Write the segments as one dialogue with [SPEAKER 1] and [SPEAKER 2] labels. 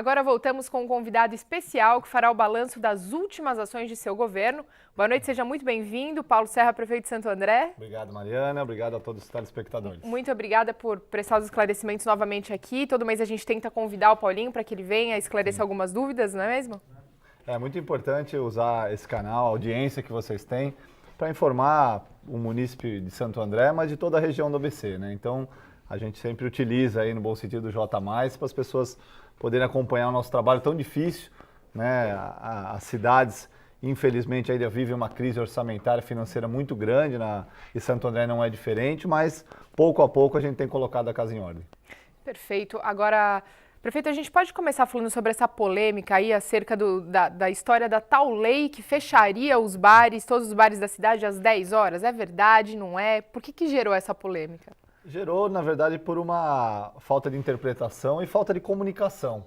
[SPEAKER 1] Agora voltamos com um convidado especial que fará o balanço das últimas ações de seu governo. Boa noite, seja muito bem-vindo. Paulo Serra, prefeito de Santo André.
[SPEAKER 2] Obrigado, Mariana. Obrigado a todos os telespectadores.
[SPEAKER 1] Muito obrigada por prestar os esclarecimentos novamente aqui. Todo mês a gente tenta convidar o Paulinho para que ele venha esclarecer algumas dúvidas, não é mesmo?
[SPEAKER 2] É muito importante usar esse canal, a audiência que vocês têm, para informar o munícipe de Santo André, mas de toda a região do ABC, né? Então, a gente sempre utiliza aí, no bom sentido, o J+, para as pessoas poderem acompanhar o nosso trabalho tão difícil, né? As cidades, infelizmente, ainda vivem uma crise orçamentária financeira muito grande, e Santo André não é diferente, mas pouco a pouco a gente tem colocado a casa em ordem.
[SPEAKER 1] Perfeito. Agora, prefeito, a gente pode começar falando sobre essa polêmica aí acerca da história da tal lei que fecharia os bares, todos os bares da cidade às 10 horas. É verdade, não é? Por que gerou essa polêmica?
[SPEAKER 2] Gerou, na verdade, por uma falta de interpretação e falta de comunicação.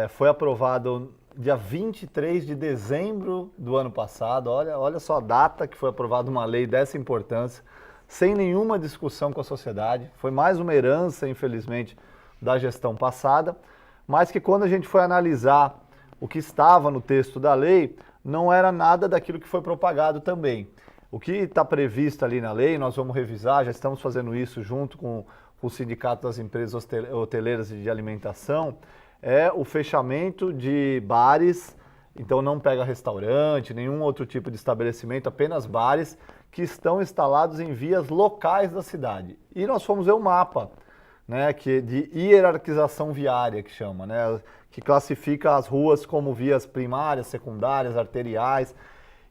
[SPEAKER 2] Foi aprovado dia 23 de dezembro do ano passado, olha só a data que foi aprovada uma lei dessa importância, sem nenhuma discussão com a sociedade. Foi mais uma herança, infelizmente, da gestão passada, mas que quando a gente foi analisar o que estava no texto da lei, não era nada daquilo que foi propagado também. O que está previsto ali na lei, nós vamos revisar, já estamos fazendo isso junto com o Sindicato das Empresas Hoteleiras e de Alimentação, é o fechamento de bares, então não pega restaurante, nenhum outro tipo de estabelecimento, apenas bares que estão instalados em vias locais da cidade. E nós fomos ver o mapa, né, de hierarquização viária, que chama, né, que classifica as ruas como vias primárias, secundárias, arteriais,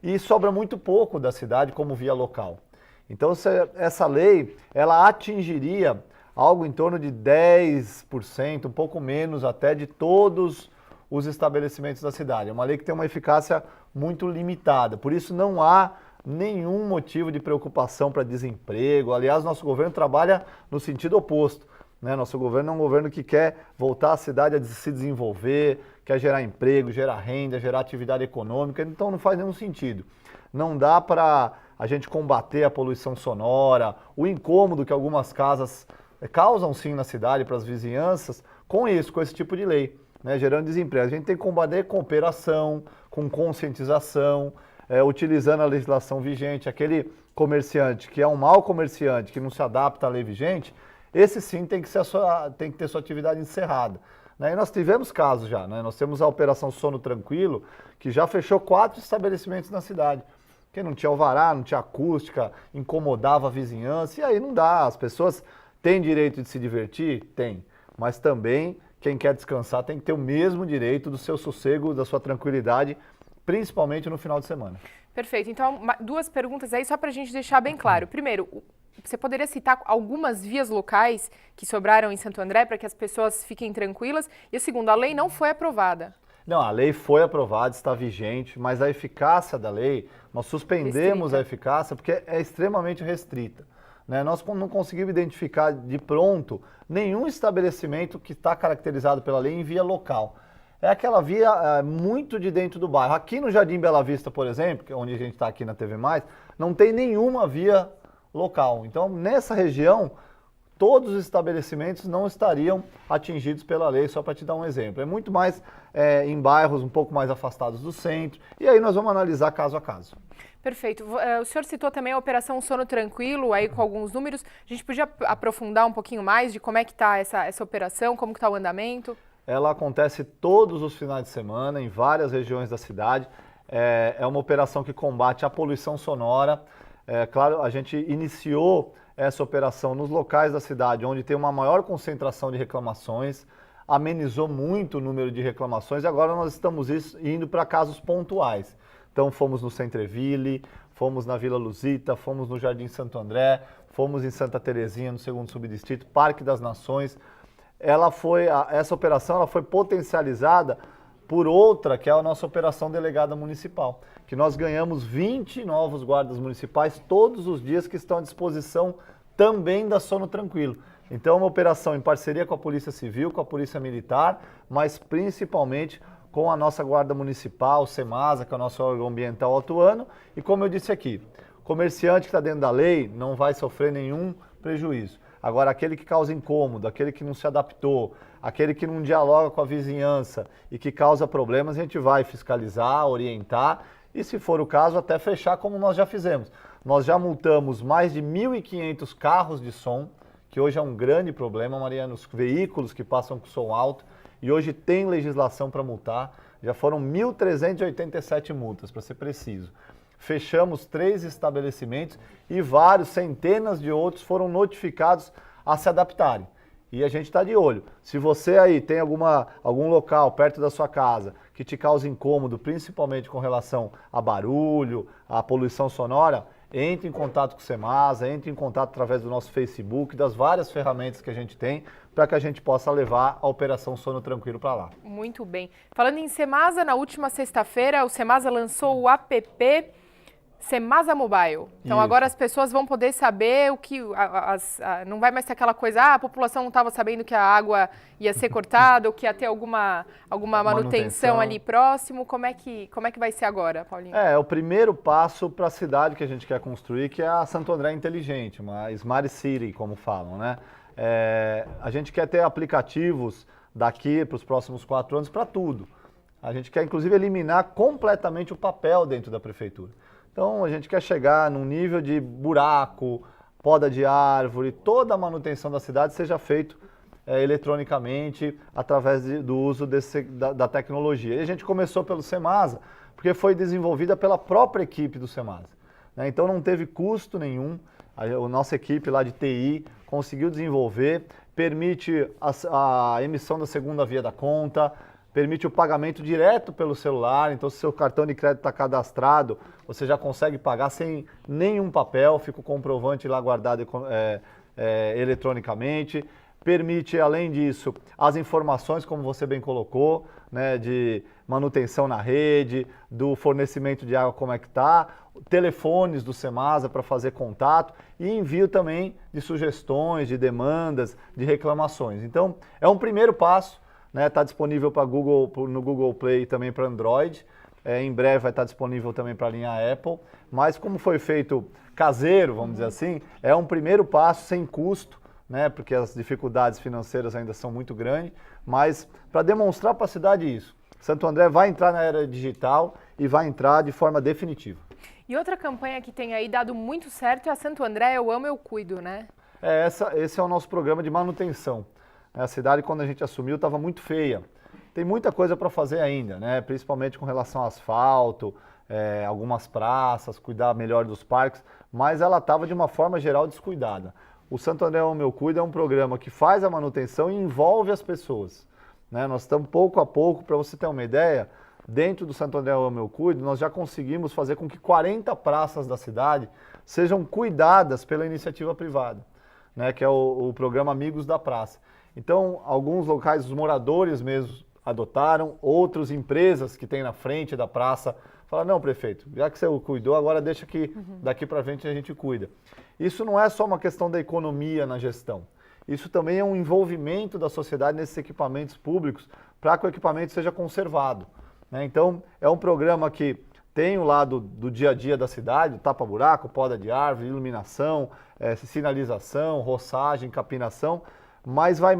[SPEAKER 2] e sobra muito pouco da cidade como via local. Então, essa lei, ela atingiria algo em torno de 10%, um pouco menos até, de todos os estabelecimentos da cidade. É uma lei que tem uma eficácia muito limitada, por isso não há nenhum motivo de preocupação para desemprego. Aliás, nosso governo trabalha no sentido oposto. Nosso governo é um governo que quer voltar a cidade a se desenvolver, quer gerar emprego, gerar renda, gerar atividade econômica, então não faz nenhum sentido. Não dá para a gente combater a poluição sonora, o incômodo que algumas casas causam sim na cidade para as vizinhanças, com esse tipo de lei, né, gerando desemprego. A gente tem que combater com operação, com conscientização, utilizando a legislação vigente. Aquele comerciante que é um mau comerciante, que não se adapta à lei vigente, esse sim tem que ter sua atividade encerrada. E nós tivemos casos já, né? Nós temos a Operação Sono Tranquilo, que já fechou 4 estabelecimentos na cidade, porque não tinha alvará, não tinha acústica, incomodava a vizinhança, e aí não dá. As pessoas têm direito de se divertir? Tem, mas também quem quer descansar tem que ter o mesmo direito do seu sossego, da sua tranquilidade, principalmente no final de semana.
[SPEAKER 1] Perfeito. Então, 2 perguntas aí só para a gente deixar bem claro. Primeiro, você poderia citar algumas vias locais que sobraram em Santo André para que as pessoas fiquem tranquilas? E o segundo, a lei não foi aprovada.
[SPEAKER 2] Não, a lei foi aprovada, está vigente, mas a eficácia da lei, nós suspendemos a eficácia porque é extremamente restrita. Nós não conseguimos identificar de pronto nenhum estabelecimento que está caracterizado pela lei em via local. É aquela via muito de dentro do bairro. Aqui no Jardim Bela Vista, por exemplo, que é onde a gente está aqui na TV+, não tem nenhuma via local. Então, nessa região, todos os estabelecimentos não estariam atingidos pela lei, só para te dar um exemplo. É muito mais em bairros um pouco mais afastados do centro, e aí nós vamos analisar caso a caso.
[SPEAKER 1] Perfeito. O senhor citou também a Operação Sono Tranquilo, aí com alguns números. A gente podia aprofundar um pouquinho mais de como é que está essa operação, como que está o andamento?
[SPEAKER 2] Ela acontece todos os finais de semana, em várias regiões da cidade. É uma operação que combate a poluição sonora. Claro, a gente iniciou essa operação nos locais da cidade onde tem uma maior concentração de reclamações, amenizou muito o número de reclamações e agora nós estamos indo para casos pontuais. Então fomos no Centreville, fomos na Vila Luzita, fomos no Jardim Santo André, fomos em Santa Terezinha, no 2º Subdistrito, Parque das Nações. Essa operação ela foi potencializada por outra, que é a nossa Operação Delegada Municipal, que nós ganhamos 20 novos guardas municipais todos os dias que estão à disposição também da Sono Tranquilo. Então, é uma operação em parceria com a Polícia Civil, com a Polícia Militar, mas principalmente com a nossa Guarda Municipal, o SEMASA, que é o nosso órgão ambiental atuando, e como eu disse aqui, comerciante que está dentro da lei não vai sofrer nenhum prejuízo. Agora, aquele que causa incômodo, aquele que não se adaptou, aquele que não dialoga com a vizinhança e que causa problemas, a gente vai fiscalizar, orientar e, se for o caso, até fechar como nós já fizemos. Nós já multamos mais de 1.500 carros de som, que hoje é um grande problema, Mariana, os veículos que passam com som alto, e hoje tem legislação para multar. Já foram 1.387 multas, para ser preciso. Fechamos 3 estabelecimentos e vários, centenas de outros foram notificados a se adaptarem. E a gente está de olho. Se você aí tem algum local perto da sua casa que te causa incômodo, principalmente com relação a barulho, a poluição sonora, entre em contato com o Semasa, entre em contato através do nosso Facebook, das várias ferramentas que a gente tem, para que a gente possa levar a Operação Sono Tranquilo para lá.
[SPEAKER 1] Muito bem. Falando em Semasa, na última sexta-feira, o Semasa lançou o app Semasa Mobile. Então
[SPEAKER 2] Isso.
[SPEAKER 1] agora as pessoas vão poder saber o que... não vai mais ter aquela coisa, a população não estava sabendo que a água ia ser cortada ou que ia ter alguma manutenção ali próximo. Como é que vai ser agora, Paulinho?
[SPEAKER 2] É o primeiro passo para a cidade que a gente quer construir, que é a Santo André Inteligente, uma Smart City, como falam, né? A gente quer ter aplicativos daqui para os próximos 4 anos para tudo. A gente quer, inclusive, eliminar completamente o papel dentro da prefeitura. Então, a gente quer chegar num nível de buraco, poda de árvore, toda a manutenção da cidade seja feito eletronicamente através do uso da tecnologia. E a gente começou pelo Semasa, porque foi desenvolvida pela própria equipe do Semasa, né? Então, não teve custo nenhum. A nossa equipe lá de TI conseguiu desenvolver, permite a emissão da segunda via da conta, permite o pagamento direto pelo celular. Então, se seu cartão de crédito está cadastrado, você já consegue pagar sem nenhum papel, fica o comprovante lá guardado eletronicamente. Permite, além disso, as informações, como você bem colocou, né, de manutenção na rede, do fornecimento de água, como é que está, telefones do Semasa para fazer contato e envio também de sugestões, de demandas, de reclamações. Então, é um primeiro passo. Está disponível no Google Play e também para Android. Em breve vai estar disponível também para a linha Apple. Mas como foi feito caseiro, vamos dizer assim, é um primeiro passo sem custo, né, porque as dificuldades financeiras ainda são muito grandes, mas para demonstrar para a cidade isso. Santo André vai entrar na era digital e vai entrar de forma definitiva.
[SPEAKER 1] E outra campanha que tem aí dado muito certo é a Santo André Eu Amo, Eu Cuido, né?
[SPEAKER 2] Esse é o nosso programa de manutenção. A cidade, quando a gente assumiu, estava muito feia. Tem muita coisa para fazer ainda, né? Principalmente com relação ao asfalto, algumas praças, cuidar melhor dos parques, mas ela estava, de uma forma geral, descuidada. O Santo André Eu Meu Cuido é um programa que faz a manutenção e envolve as pessoas, né? Nós estamos pouco a pouco, para você ter uma ideia, dentro do Santo André Eu Meu Cuido, nós já conseguimos fazer com que 40 praças da cidade sejam cuidadas pela iniciativa privada, né? Que é o programa Amigos da Praça. Então, alguns locais, os moradores mesmo adotaram, outras empresas que tem na frente da praça falaram, não, prefeito, já que você cuidou, agora deixa que daqui para frente a gente cuida. Isso não é só uma questão da economia na gestão, isso também é um envolvimento da sociedade nesses equipamentos públicos para que o equipamento seja conservado, né? Então, é um programa que tem o lado do dia a dia da cidade, tapa-buraco, poda de árvore, iluminação, sinalização, roçagem, capinação, mas vai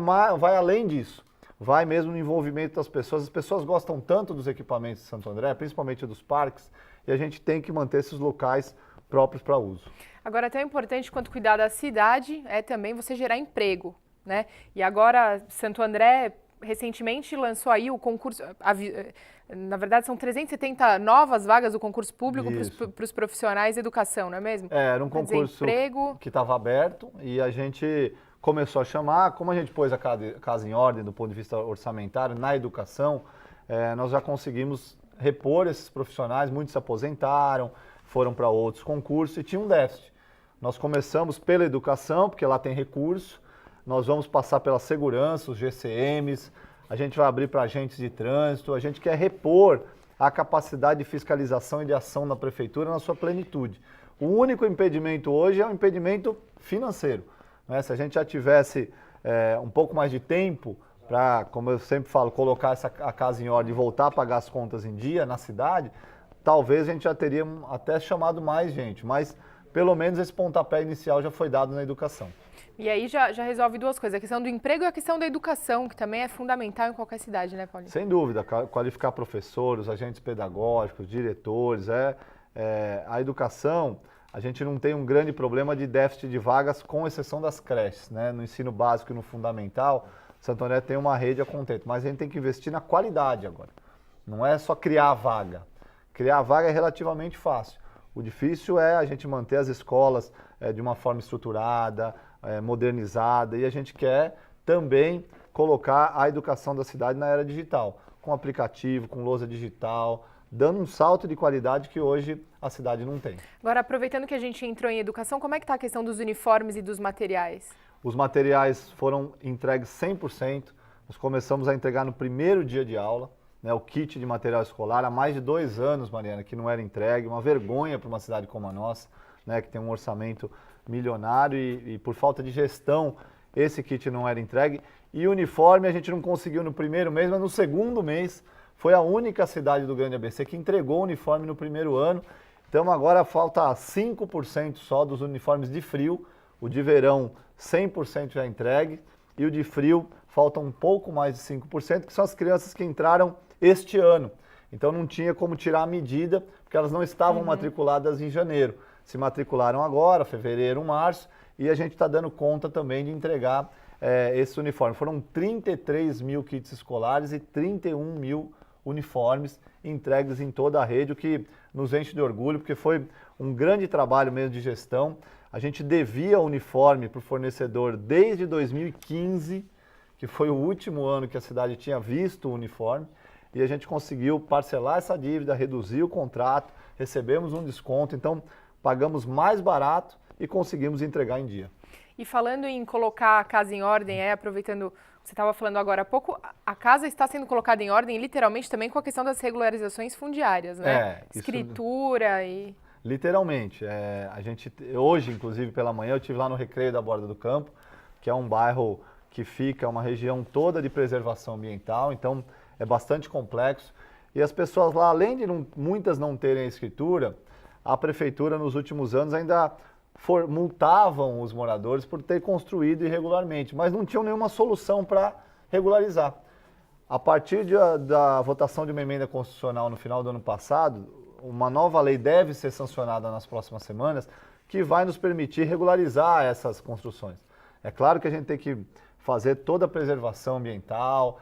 [SPEAKER 2] além disso, vai mesmo no envolvimento das pessoas. As pessoas gostam tanto dos equipamentos de Santo André, principalmente dos parques, e a gente tem que manter esses locais próprios para uso.
[SPEAKER 1] Agora, tão importante quanto cuidar da cidade é também você gerar emprego, né? E agora, Santo André recentemente lançou aí o concurso, na verdade são 370 novas vagas do concurso público para os profissionais de educação, não é mesmo?
[SPEAKER 2] Era um concurso que estava aberto e a gente começou a chamar. Como a gente pôs a casa em ordem do ponto de vista orçamentário na educação, nós já conseguimos repor esses profissionais, muitos se aposentaram, foram para outros concursos e tinha um déficit. Nós começamos pela educação, porque lá tem recurso, nós vamos passar pela segurança, os GCMs, a gente vai abrir para agentes de trânsito, a gente quer repor a capacidade de fiscalização e de ação da prefeitura na sua plenitude. O único impedimento hoje é o impedimento financeiro. Se a gente já tivesse um pouco mais de tempo para, como eu sempre falo, colocar a casa em ordem e voltar a pagar as contas em dia na cidade, talvez a gente já teria até chamado mais gente, mas pelo menos esse pontapé inicial já foi dado na educação.
[SPEAKER 1] E aí já resolve duas coisas, a questão do emprego e a questão da educação, que também é fundamental em qualquer cidade, né, Paulinho?
[SPEAKER 2] Sem dúvida, qualificar professores, agentes pedagógicos, diretores. A educação, a gente não tem um grande problema de déficit de vagas, com exceção das creches, né? No ensino básico e no fundamental, Santo André tem uma rede a contento, mas a gente tem que investir na qualidade agora. Não é só criar a vaga. Criar a vaga é relativamente fácil. O difícil é a gente manter as escolas de uma forma estruturada, modernizada, e a gente quer também colocar a educação da cidade na era digital, com aplicativo, com lousa digital, dando um salto de qualidade que hoje a cidade não tem.
[SPEAKER 1] Agora, aproveitando que a gente entrou em educação, como é que está a questão dos uniformes e dos materiais?
[SPEAKER 2] Os materiais foram entregues 100%, nós começamos a entregar no primeiro dia de aula, né, o kit de material escolar, há mais de 2 anos, Mariana, que não era entregue, uma vergonha para uma cidade como a nossa, né, que tem um orçamento milionário e por falta de gestão esse kit não era entregue. E o uniforme a gente não conseguiu no primeiro mês, mas no segundo mês foi a única cidade do Grande ABC que entregou o uniforme no primeiro ano. Então agora falta 5% só dos uniformes de frio, o de verão 100% já entregue e o de frio falta um pouco mais de 5%, que são as crianças que entraram este ano. Então não tinha como tirar a medida, porque elas não estavam matriculadas em janeiro. Se matricularam agora, fevereiro, março, e a gente está dando conta também de entregar esse uniforme. Foram 33 mil kits escolares e 31 mil uniformes entregues em toda a rede, o que nos enche de orgulho, porque foi um grande trabalho mesmo de gestão. A gente devia uniforme para o fornecedor desde 2015, que foi o último ano que a cidade tinha visto o uniforme, e a gente conseguiu parcelar essa dívida, reduzir o contrato, recebemos um desconto, então pagamos mais barato e conseguimos entregar em dia.
[SPEAKER 1] E falando em colocar a casa em ordem, aproveitando o que você estava falando agora há pouco, a casa está sendo colocada em ordem literalmente também com a questão das regularizações fundiárias, né? Escritura e...
[SPEAKER 2] Literalmente. A gente, hoje, inclusive pela manhã, eu estive lá no Recreio da Borda do Campo, que é um bairro que fica uma região toda de preservação ambiental, então é bastante complexo. E as pessoas lá, além de muitas não terem a escritura, a prefeitura nos últimos anos ainda multavam os moradores por ter construído irregularmente, mas não tinham nenhuma solução para regularizar. A partir da votação de uma emenda constitucional no final do ano passado, uma nova lei deve ser sancionada nas próximas semanas, que vai nos permitir regularizar essas construções. É claro que a gente tem que fazer toda a preservação ambiental,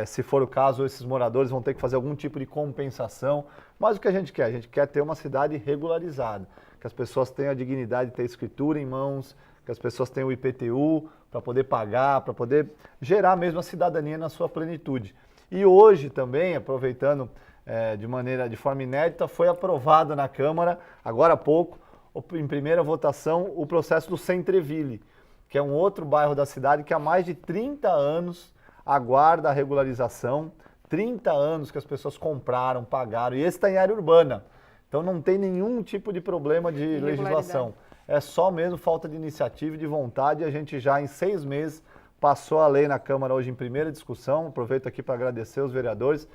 [SPEAKER 2] se for o caso, esses moradores vão ter que fazer algum tipo de compensação, mas o que a gente quer? A gente quer ter uma cidade regularizada, que as pessoas tenham a dignidade de ter escritura em mãos, que as pessoas tenham o IPTU para poder pagar, para poder gerar mesmo a cidadania na sua plenitude. E hoje também, aproveitando de forma inédita, foi aprovado na Câmara, agora há pouco, em primeira votação, o processo do Centreville, que é um outro bairro da cidade que há mais de 30 anos aguarda a regularização, 30 anos que as pessoas compraram, pagaram, e esse está em área urbana, então não tem nenhum tipo de problema de legislação. É só mesmo falta de iniciativa e de vontade, a gente já em 6 meses passou a lei na Câmara hoje em primeira discussão, aproveito aqui para agradecer os vereadores.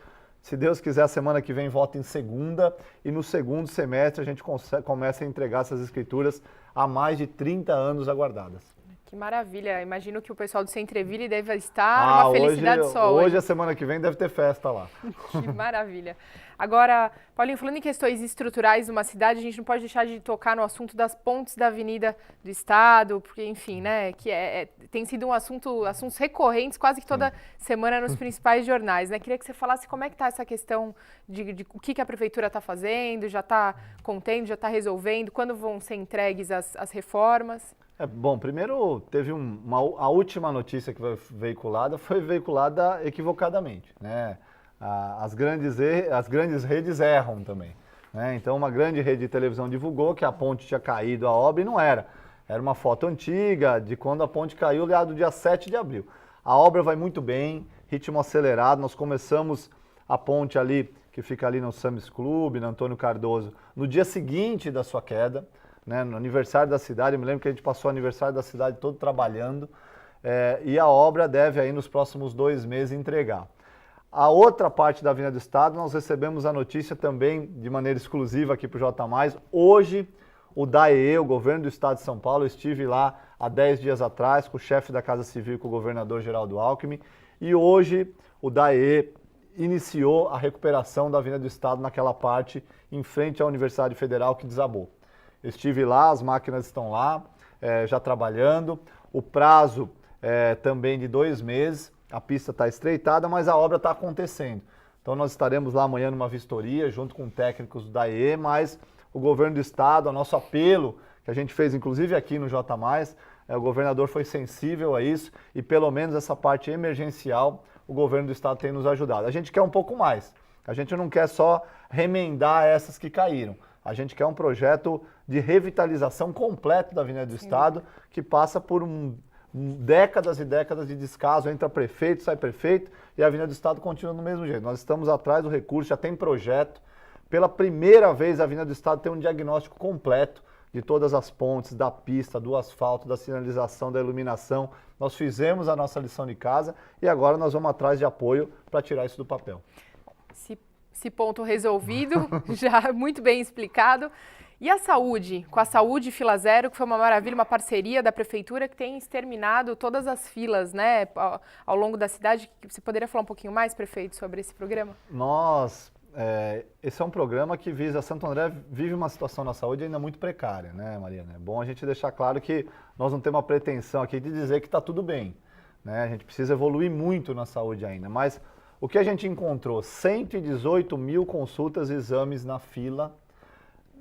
[SPEAKER 2] Se Deus quiser, a semana que vem vota em segunda e no segundo semestre a gente começa a entregar essas escrituras há mais de 30 anos aguardadas.
[SPEAKER 1] Que maravilha, imagino que o pessoal do Centreville deve estar numa felicidade só.
[SPEAKER 2] Hoje, a semana que vem, deve ter festa lá.
[SPEAKER 1] Que maravilha. Agora, Paulinho, falando em questões estruturais de uma cidade, a gente não pode deixar de tocar no assunto das pontes da Avenida do Estado, porque, enfim, né, que tem sido assuntos recorrentes quase que toda semana nos principais jornais, né? Queria que você falasse como é que está essa questão de o que a Prefeitura está fazendo, já está contendo, já está resolvendo, quando vão ser entregues as reformas?
[SPEAKER 2] Bom, primeiro teve a última notícia que foi veiculada equivocadamente, né? As grandes redes erram também, né? Então uma grande rede de televisão divulgou que a ponte tinha caído, a obra, e não era. Era uma foto antiga de quando a ponte caiu, lá do dia 7 de abril. A obra vai muito bem, ritmo acelerado, nós começamos a ponte ali, que fica ali no Sam's Club, no Antônio Cardoso, no dia seguinte da sua queda, né, no aniversário da cidade. Eu me lembro que a gente passou o aniversário da cidade todo trabalhando, e a obra deve aí nos próximos 2 meses entregar. A outra parte da Avenida do Estado, nós recebemos a notícia também de maneira exclusiva aqui para o J+. Hoje, o DAEE, o Governo do Estado de São Paulo, eu estive lá há 10 dias atrás, com o chefe da Casa Civil e com o governador Geraldo Alckmin. E hoje o DAE iniciou a recuperação da Avenida do Estado naquela parte em frente à Universidade Federal que desabou. Eu estive lá, as máquinas estão lá, já trabalhando. O prazo também de 2 meses, a pista está estreitada, mas a obra está acontecendo. Então nós estaremos lá amanhã numa vistoria, junto com técnicos do DAE, mas o governo do estado, o nosso apelo, que a gente fez inclusive aqui no J+, o governador foi sensível a isso e pelo menos essa parte emergencial o governo do estado tem nos ajudado. A gente quer um pouco mais, a gente não quer só remendar essas que caíram, a gente quer um projeto de revitalização completo da Avenida do Estado, que passa por décadas e décadas de descaso, entra prefeito, sai prefeito e a Avenida do Estado continua do mesmo jeito. Nós estamos atrás do recurso, já tem projeto. Pela primeira vez a Avenida do Estado tem um diagnóstico completo de todas as pontes, da pista, do asfalto, da sinalização, da iluminação. Nós fizemos a nossa lição de casa e agora nós vamos atrás de apoio para tirar isso do papel.
[SPEAKER 1] Esse ponto resolvido, já muito bem explicado. E a saúde? Com a Saúde Fila Zero, que foi uma maravilha, uma parceria da Prefeitura que tem exterminado todas as filas, né, ao longo da cidade. Você poderia falar um pouquinho mais, prefeito, sobre esse programa?
[SPEAKER 2] Esse é um programa que visa, Santo André vive uma situação na saúde ainda muito precária, né, Mariana? É bom a gente deixar claro que nós não temos uma pretensão aqui de dizer que está tudo bem, né? A gente precisa evoluir muito na saúde ainda, mas o que a gente encontrou? 118 mil consultas e exames na fila,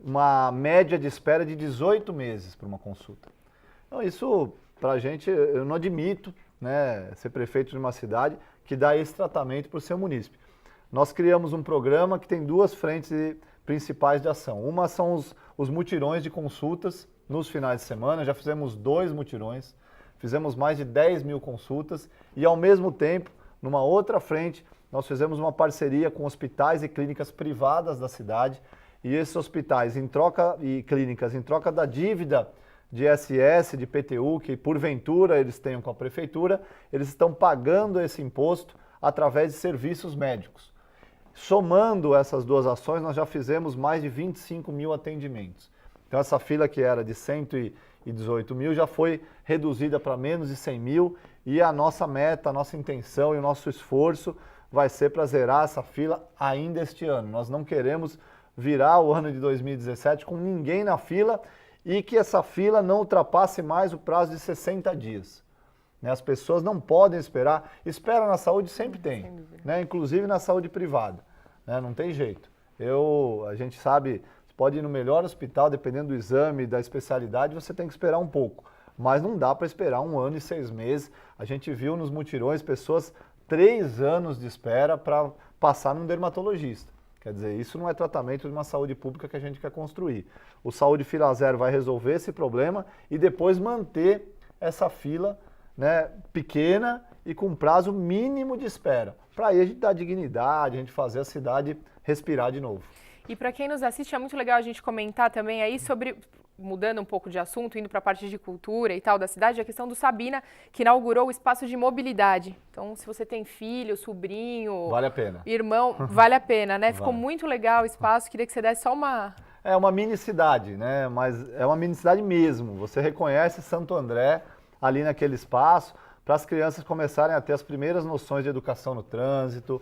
[SPEAKER 2] uma média de espera de 18 meses para uma consulta. Então isso, para a gente, eu não admito, né, ser prefeito de uma cidade que dá esse tratamento para o seu munícipe. Nós criamos um programa que tem 2 frentes principais de ação. Uma são os mutirões de consultas nos finais de semana, já fizemos 2 mutirões, fizemos mais de 10 mil consultas e ao mesmo tempo, numa outra frente, nós fizemos uma parceria com hospitais e clínicas privadas da cidade. E esses hospitais e clínicas, em troca da dívida de ISS, de IPTU, que porventura eles tenham com a prefeitura, eles estão pagando esse imposto através de serviços médicos. Somando essas 2 ações, nós já fizemos mais de 25 mil atendimentos. Então essa fila que era de 118 mil já foi reduzida para menos de 100 mil e a nossa meta, a nossa intenção e o nosso esforço vai ser para zerar essa fila ainda este ano. Nós não queremos virar o ano de 2017 com ninguém na fila e que essa fila não ultrapasse mais o prazo de 60 dias. As pessoas não podem esperar. Espera na saúde sempre tem, né? Inclusive na saúde privada, né? Não tem jeito. A gente sabe, você pode ir no melhor hospital, dependendo do exame, da especialidade, você tem que esperar um pouco. Mas não dá para esperar 1 ano e 6 meses. A gente viu nos mutirões pessoas 3 anos de espera para passar num dermatologista. Quer dizer, isso não é tratamento de uma saúde pública que a gente quer construir. O Saúde Fila Zero vai resolver esse problema e depois manter essa fila, né, pequena e com prazo mínimo de espera. Para aí a gente dar dignidade, a gente fazer a cidade respirar de novo.
[SPEAKER 1] E para quem nos assiste, é muito legal a gente comentar também aí sobre, mudando um pouco de assunto, indo para a parte de cultura e tal da cidade, a questão do Sabina, que inaugurou o espaço de mobilidade. Então, se você tem filho, sobrinho,
[SPEAKER 2] vale a pena.
[SPEAKER 1] Irmão, vale a pena, né?
[SPEAKER 2] Vale.
[SPEAKER 1] Ficou muito legal o espaço, queria que você desse só uma...
[SPEAKER 2] É uma mini cidade, né? Mas é uma mini cidade mesmo. Você reconhece Santo André ali naquele espaço, para as crianças começarem a ter as primeiras noções de educação no trânsito,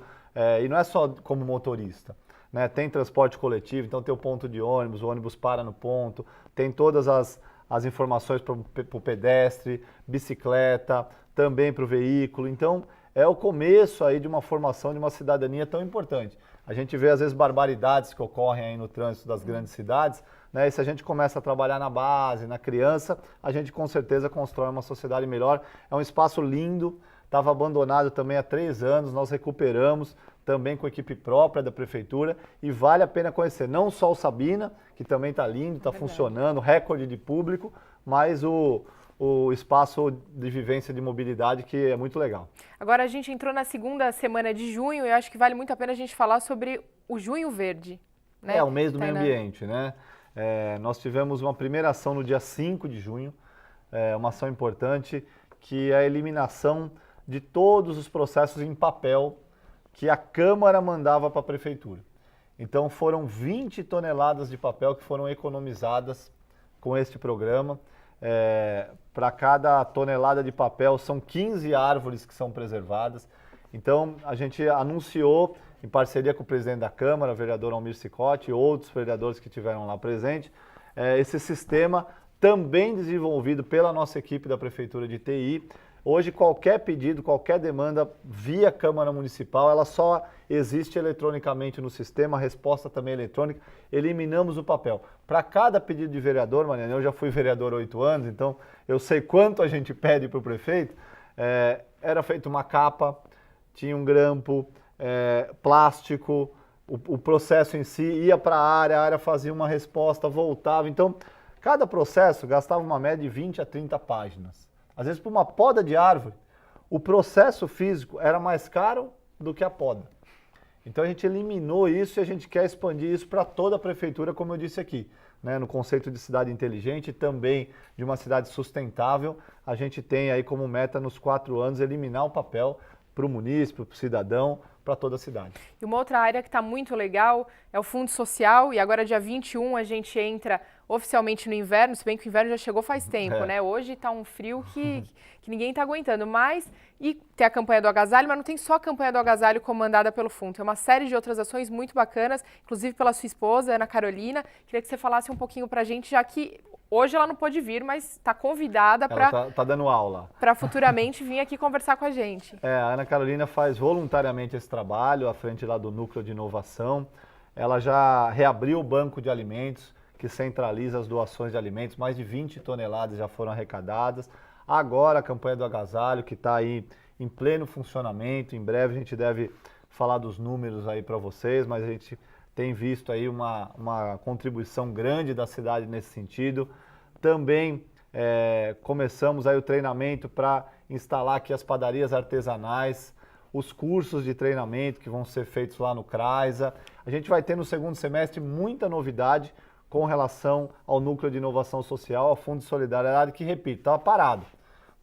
[SPEAKER 2] e não é só como motorista. Né, tem transporte coletivo, então tem o ponto de ônibus, o ônibus para no ponto, tem todas as informações para o pedestre, bicicleta, também para o veículo. Então é o começo aí de uma formação de uma cidadania tão importante. A gente vê às vezes barbaridades que ocorrem aí no trânsito das grandes cidades, né, e se a gente começa a trabalhar na base, na criança, a gente com certeza constrói uma sociedade melhor. É um espaço lindo, estava abandonado também há 3 anos, nós recuperamos, também com equipe própria da prefeitura, e vale a pena conhecer, não só o Sabina, que também está lindo, está funcionando, recorde de público, mas o espaço de vivência de mobilidade, que é muito legal.
[SPEAKER 1] Agora a gente entrou na segunda semana de junho, e eu acho que vale muito a pena a gente falar sobre o Junho Verde. Né?
[SPEAKER 2] É o mês do meio ambiente, né? Nós tivemos uma primeira ação no dia 5 de junho, uma ação importante, que é a eliminação de todos os processos em papel que a Câmara mandava para a Prefeitura. Então foram 20 toneladas de papel que foram economizadas com este programa. Para cada tonelada de papel, são 15 árvores que são preservadas. Então, a gente anunciou, em parceria com o presidente da Câmara, o vereador Almir Sicotti, e outros vereadores que estiveram lá presentes, esse sistema também desenvolvido pela nossa equipe da Prefeitura de TI. Hoje, qualquer pedido, qualquer demanda via Câmara Municipal, ela só existe eletronicamente no sistema, a resposta também é eletrônica, eliminamos o papel. Para cada pedido de vereador, Mariana, eu já fui vereador há 8 anos, então eu sei quanto a gente pede para o prefeito, era feita uma capa, tinha um grampo, plástico, o processo em si ia para a área fazia uma resposta, voltava. Então, cada processo gastava uma média de 20 a 30 páginas. Às vezes, para uma poda de árvore, o processo físico era mais caro do que a poda. Então, a gente eliminou isso e a gente quer expandir isso para toda a prefeitura, como eu disse aqui, né? No conceito de cidade inteligente e também de uma cidade sustentável. A gente tem aí como meta, nos 4 anos, eliminar o papel para o munícipe, para o cidadão, para toda a cidade.
[SPEAKER 1] E uma outra área que está muito legal é o Fundo Social, e agora dia 21 a gente entra oficialmente no inverno, se bem que o inverno já chegou faz tempo, né? Hoje está um frio que ninguém está aguentando, e tem a campanha do agasalho, mas não tem só a campanha do agasalho comandada pelo Fundo, tem uma série de outras ações muito bacanas, inclusive pela sua esposa, Ana Carolina. Queria que você falasse um pouquinho para a gente, já que hoje ela não pôde vir, mas está convidada para
[SPEAKER 2] tá dando aula.
[SPEAKER 1] Para futuramente vir aqui conversar com a gente.
[SPEAKER 2] A Ana Carolina faz voluntariamente esse trabalho à frente lá do Núcleo de Inovação. Ela já reabriu o banco de alimentos, que centraliza as doações de alimentos. Mais de 20 toneladas já foram arrecadadas. Agora a campanha do agasalho, que está aí em pleno funcionamento. Em breve a gente deve falar dos números aí para vocês, mas a gente tem visto aí uma contribuição grande da cidade nesse sentido. Também começamos aí o treinamento para instalar aqui as padarias artesanais, os cursos de treinamento que vão ser feitos lá no CRAISA. A gente vai ter no segundo semestre muita novidade com relação ao Núcleo de Inovação Social, ao Fundo de Solidariedade, que, repito, estava parado,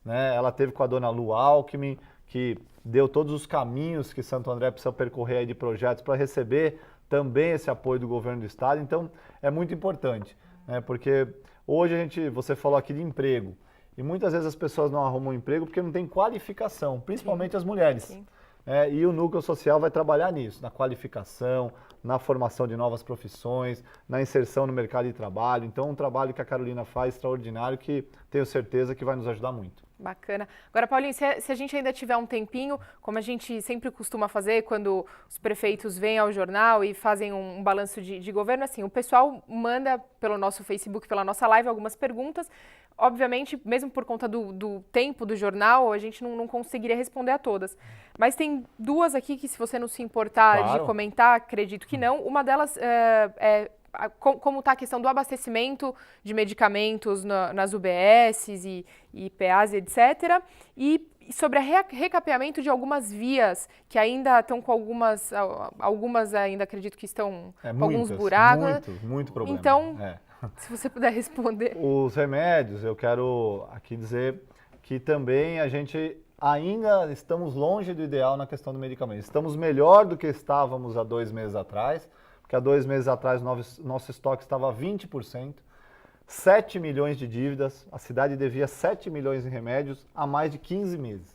[SPEAKER 2] né? Ela teve com a dona Lu Alckmin, que deu todos os caminhos que Santo André precisa percorrer aí de projetos para receber também esse apoio do governo do estado. Então, é muito importante, né? Porque hoje você falou aqui de emprego, e muitas vezes as pessoas não arrumam emprego porque não tem qualificação, principalmente Sim. as mulheres. Sim. E o Núcleo Social vai trabalhar nisso, na qualificação, na formação de novas profissões, na inserção no mercado de trabalho. Então, um trabalho que a Carolina faz extraordinário, que tenho certeza que vai nos ajudar muito.
[SPEAKER 1] Bacana. Agora, Paulinho, se a gente ainda tiver um tempinho, como a gente sempre costuma fazer quando os prefeitos vêm ao jornal e fazem um balanço de governo, assim, o pessoal manda pelo nosso Facebook, pela nossa live, algumas perguntas. Obviamente, mesmo por conta do tempo do jornal, a gente não conseguiria responder a todas. Mas tem 2 aqui que, se você não se importar
[SPEAKER 2] Claro.
[SPEAKER 1] de comentar, acredito que não. Uma delas como está a questão do abastecimento de medicamentos nas UBSs e IPAs, etc. E sobre recapeamento de algumas vias que ainda estão com algumas ainda acredito que estão com alguns buracos.
[SPEAKER 2] Muito problema.
[SPEAKER 1] Então, se você puder responder.
[SPEAKER 2] Os remédios, eu quero aqui dizer que também a gente ainda estamos longe do ideal na questão do medicamento. Estamos melhor do que estávamos há 2 meses atrás, porque há 2 meses atrás nosso estoque estava a 20%, 7 milhões de dívidas, a cidade devia 7 milhões em remédios há mais de 15 meses.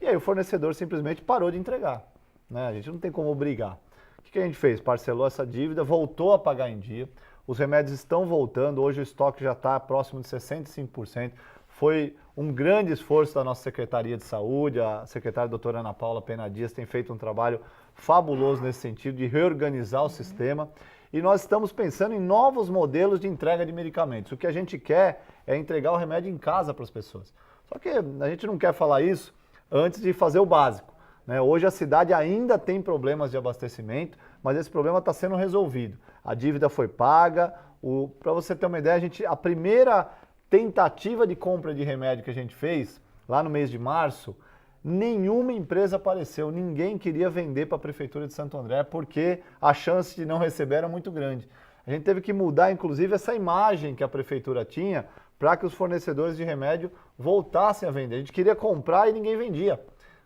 [SPEAKER 2] E aí o fornecedor simplesmente parou de entregar, né? A gente não tem como obrigar. O que a gente fez? Parcelou essa dívida, voltou a pagar em dia, os remédios estão voltando, hoje o estoque já está próximo de 65%. Foi um grande esforço da nossa Secretaria de Saúde, a secretária doutora Ana Paula Pena Dias tem feito um trabalho fabuloso nesse sentido de reorganizar o sistema, e nós estamos pensando em novos modelos de entrega de medicamentos. O que a gente quer é entregar o remédio em casa para as pessoas. Só que a gente não quer falar isso antes de fazer o básico, né? Hoje a cidade ainda tem problemas de abastecimento, mas esse problema está sendo resolvido. A dívida foi paga. Para você ter uma ideia, a primeira tentativa de compra de remédio que a gente fez, lá no mês de março, nenhuma empresa apareceu, ninguém queria vender para a Prefeitura de Santo André, porque a chance de não receber era muito grande. A gente teve que mudar, inclusive, essa imagem que a Prefeitura tinha para que os fornecedores de remédio voltassem a vender. A gente queria comprar e ninguém vendia,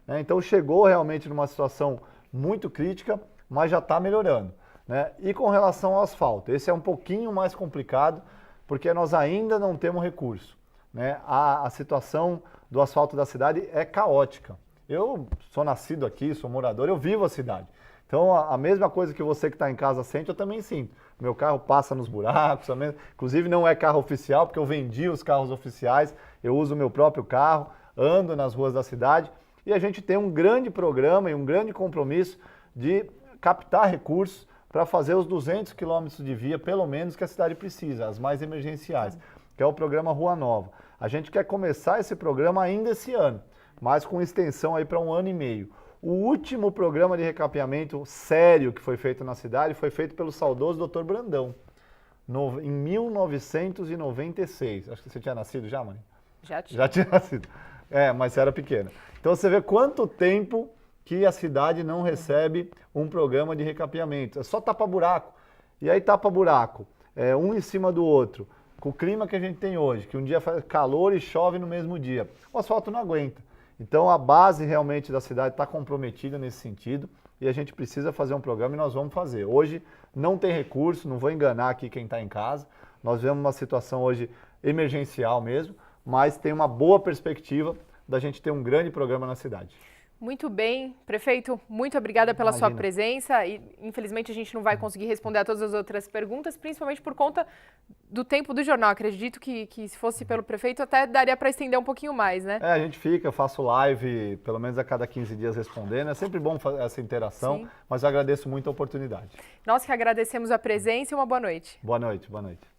[SPEAKER 2] né? Então chegou realmente numa situação muito crítica, mas já está melhorando, né? E com relação ao asfalto, esse é um pouquinho mais complicado, porque nós ainda não temos recurso. né, a situação do asfalto da cidade é caótica. Eu sou nascido aqui, sou morador, eu vivo a cidade. Então, a mesma coisa que você que está em casa sente, eu também sinto. Meu carro passa nos buracos, inclusive não é carro oficial, porque eu vendi os carros oficiais, eu uso o meu próprio carro, ando nas ruas da cidade e a gente tem um grande programa e um grande compromisso de captar recursos para fazer os 200 quilômetros de via, pelo menos, que a cidade precisa, as mais emergenciais, que é o programa Rua Nova. A gente quer começar esse programa ainda esse ano, mas com extensão aí para 1 ano e meio. O último programa de recapeamento sério que foi feito na cidade foi feito pelo saudoso Dr. Brandão, em 1996. Acho que você tinha nascido já, Mari?
[SPEAKER 1] Já tinha.
[SPEAKER 2] Já tinha nascido. Mas você era pequena. Então você vê quanto tempo que a cidade não recebe um programa de recapeamento. É só tapa-buraco. E aí tapa-buraco, um em cima do outro. Com o clima que a gente tem hoje, que um dia faz calor e chove no mesmo dia. O asfalto não aguenta. Então a base realmente da cidade está comprometida nesse sentido e a gente precisa fazer um programa e nós vamos fazer. Hoje não tem recurso, não vou enganar aqui quem está em casa, nós vemos uma situação hoje emergencial mesmo, mas tem uma boa perspectiva da gente ter um grande programa na cidade.
[SPEAKER 1] Muito bem, prefeito, muito obrigada pela sua presença e infelizmente a gente não vai conseguir responder a todas as outras perguntas, principalmente por conta do tempo do jornal. Acredito que se fosse pelo prefeito até daria para estender um pouquinho mais, né?
[SPEAKER 2] A gente fica, eu faço live pelo menos a cada 15 dias respondendo, é sempre bom fazer essa interação, sim, mas eu agradeço muito a oportunidade.
[SPEAKER 1] Nós que agradecemos a presença e uma boa noite.
[SPEAKER 2] Boa noite, boa noite.